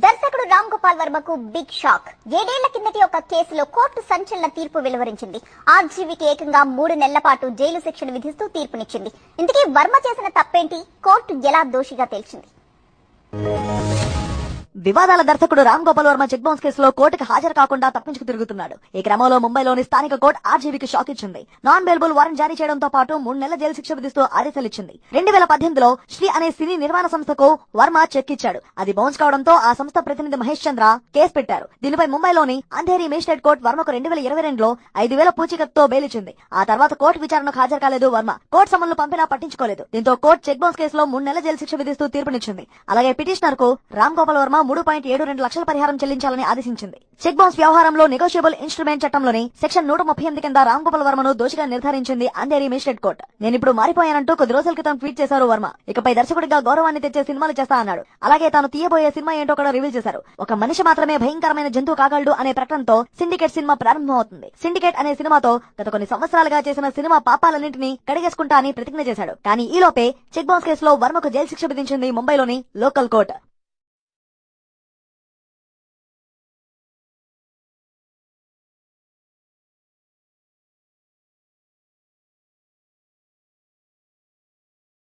దర్శకుడు Ram Gopal వర్మకు big shock. 7 ఏళ్ల కిందటి ఒక కేసులో కోర్టు సంచలన తీర్పు వెలువరించింది. ఆర్జీవీకి ఏకంగా 3 నెలల పాటు జైలు శిక్షను విధిస్తూ తీర్పునిచ్చింది. ఇంతకీ వర్మ చేసిన తప్పేంటి? కోర్టు ఎలా దోషిగా తేల్చింది? వివాదాల దర్శకుడు రామ్ గోపాల్ వర్మ చెక్ బౌన్స్ కేసులో కోర్టుకు హాజరు కాకుండా తప్పించుకు తిరుగుతున్నాడు. ఈ క్రమంలో ముంబైలోని స్థానిక కోర్టు ఆర్జీవీకి షాక్ ఇచ్చింది. నాన్ బెయిలబుల్ వారెంట్ జారీ చేయడంతో పాటు 3 నెలల జైలు శిక్ష విధిస్తూ ఆదేశాలిచ్చింది. 2018లో శ్రీ అనే సినీ నిర్మాణ సంస్థకు వర్మ చెక్ ఇచ్చాడు. అది బౌన్స్ కావడంతో ఆ సంస్థ ప్రతినిధి మహేష్ చంద్ర కేసు పెట్టారు. దీనిపై ముంబైలోని అంధేరి మేజిస్ట్రేట్ కోర్టు వర్మకు 2022లో 5,000 పూచీకత్తుతో బెయిల్ ఇచ్చింది. ఆ తర్వాత కోర్టు విచారణకు హాజరు కాలేదు వర్మ. కోర్టు సమన్లు పంపినా పట్టించుకోలేదు. దీంతో కోర్టు చెక్ బౌన్స్ కేసులో 3 నెలల జైలు శిక్ష విధిస్తూ తీర్పునిచ్చింది. అలాగే పిటిషనర్ కు రామ్ గోపాల్ వర్మ 3.72 లక్షల పరిహారం చెల్లించాలని ఆదేశించింది. చెక్ బౌన్స్ వ్యవహారంలో నెగోషియబుల్ ఇన్స్ట్రుమెంట్ చట్టంలోని సెక్షన్ 138 కింద రామ్ గోపాల్ వర్మను దోషిగా నిర్ధారించింది అంధేరి మేజిస్ట్రేట్ కోర్టు. నేనిప్పుడు మారిపోయానంటూ కొద్ది రోజుల క్రితం ట్వీట్ చేశారు వర్మ. ఇకపై దర్శకుడిగా గౌరవాన్ని తెచ్చే సినిమాలు చేస్తా అన్నాడు. అలాగే తాను తీయబోయే సినిమా ఏంటో కూడా రివీల్ చేశారు. ఒక మనిషి మాత్రమే భయంకరమైన జంతువు కాగలడు అనే ప్రకటనతో సిండికేట్ సినిమా ప్రారంభమవుతుంది. సిండికేట్ అనే సినిమాతో గత కొన్ని సంవత్సరాలుగా చేసిన సినిమా పాపాలన్నింటినీ కడిగేసుకుంటా అని ప్రతిజ్ఞ చేశాడు. కానీ ఈలోపే చెక్ బౌన్స్ కేసులో వర్మకు జైలు శిక్ష విధించింది ముంబైలోని లోకల్ కోర్టు.